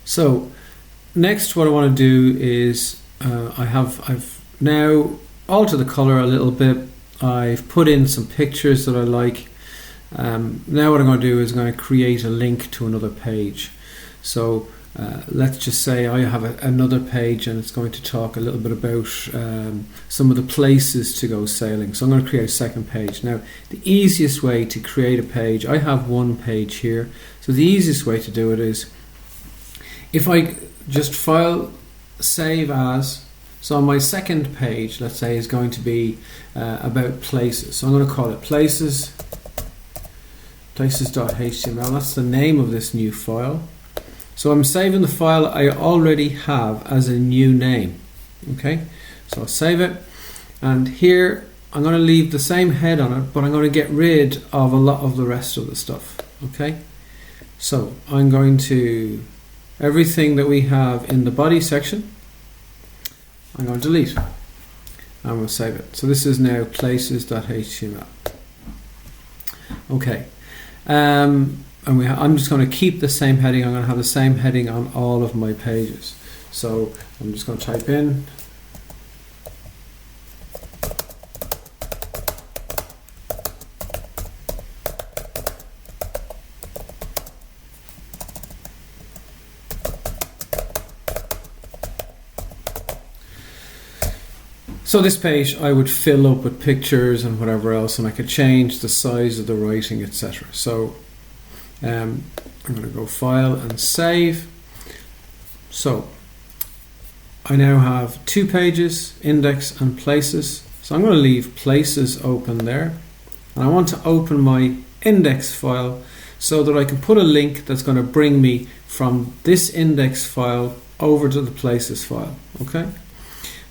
So next what I want to do is I've now altered the color a little bit. I've put in some pictures that I like. Now what I'm going to do is I'm going to create a link to another page. So let's just say I have another page and it's going to talk a little bit about some of the places to go sailing. So I'm going to create a second page. Now the easiest way to create a page, I have one page here, so the easiest way to do it is if I just file, save as. So my second page, let's say, is going to be about places. So I'm going to call it places.html. That's the name of this new file. So I'm saving the file I already have as a new name. Okay, so I'll save it, and here I'm going to leave the same head on it, but I'm going to get rid of a lot of the rest of the stuff. Okay, so I'm going to, everything that we have in the body section, I'm going to delete, and we'll save it. So this is now places.html. Okay. I'm just going to keep the same heading. I'm going to have the same heading on all of my pages. So I'm just going to type in so this page I would fill up with pictures and whatever else, and I could change the size of the writing, etc. So I'm going to go File and Save. So I now have two pages, Index and Places. So I'm going to leave Places open there, and I want to open my index file so that I can put a link that's going to bring me from this index file over to the Places file. Okay.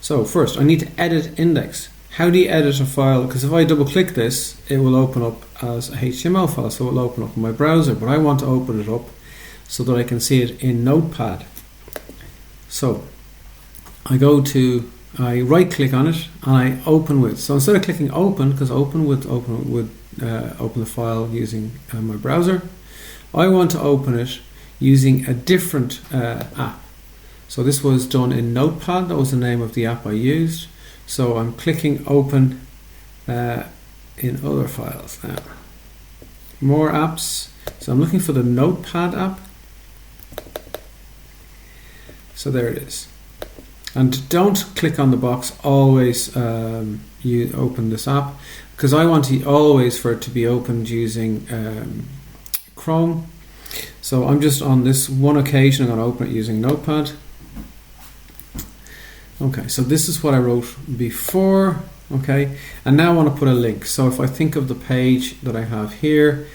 So first I need to edit index. How do you edit a file? Because if I double click this, it will open up as a HTML file, so it will open up in my browser, but I want to open it up so that I can see it in Notepad. So I right click on it and I open with. So instead of clicking open, because open the file using my browser, I want to open it using a different app. So this was done in Notepad. That was the name of the app I used. So I'm clicking open in other files now. More apps. So I'm looking for the Notepad app. So there it is. And don't click on the box, always you open this app, because I want always for it to be opened using Chrome. So I'm just on this one occasion I'm going to open it using Notepad. Okay, so this is what I wrote before. Okay, and now I want to put a link. So if I think of the page that I have here,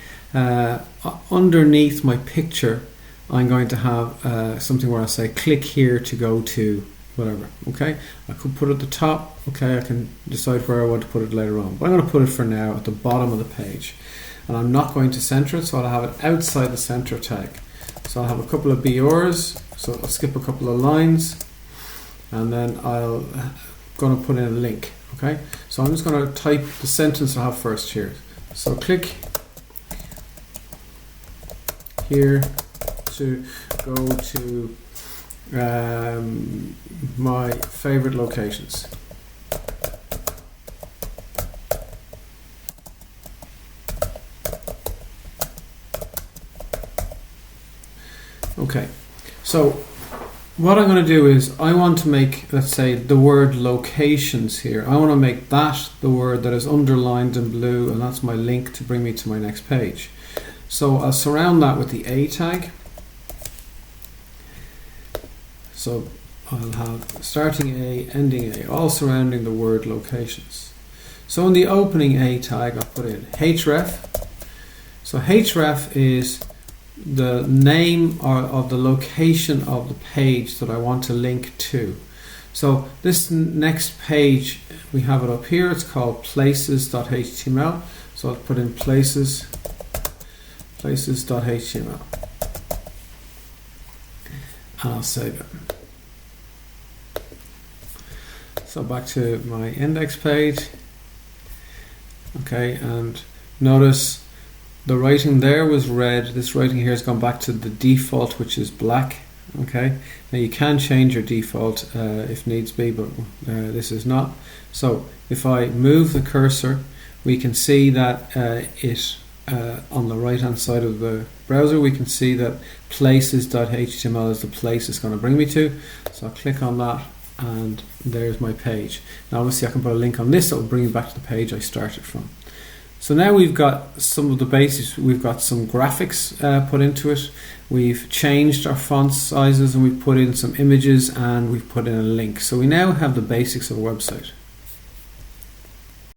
underneath my picture I'm going to have something where I say click here to go to whatever. Okay, I could put it at the top. Okay, I can decide where I want to put it later on, but I'm going to put it for now at the bottom of the page, and I'm not going to center it, so I'll have it outside the center tag. So I'll have a couple of BRs, so I'll skip a couple of lines, and then I'm going to put in a link. Okay, so I'm just going to type the sentence I have first here. So click here to go to my favorite locations. Okay, so what I'm going to do is I want to make, let's say, the word locations here. I want to make that the word that is underlined in blue, and that's my link to bring me to my next page. So I'll surround that with the A tag. So I'll have starting A, ending A, all surrounding the word locations. So in the opening A tag, I'll put in href. So href is the name of the location of the page that I want to link to. So this next page, we have it up here, it's called places.html. So I'll put in places.html. And I'll save it. So back to my index page. Okay, and notice the writing there was red. This writing here has gone back to the default, which is black. Okay, now you can change your default if needs be, but this is not. So if I move the cursor, we can see that on the right hand side of the browser, we can see that places.html is the place it's going to bring me to. So I'll click on that, and there's my page. Now obviously I can put a link on this that will bring me back to the page I started from. So now we've got some of the basics. We've got some graphics put into it. We've changed our font sizes, and we've put in some images, and we've put in a link. So we now have the basics of a website.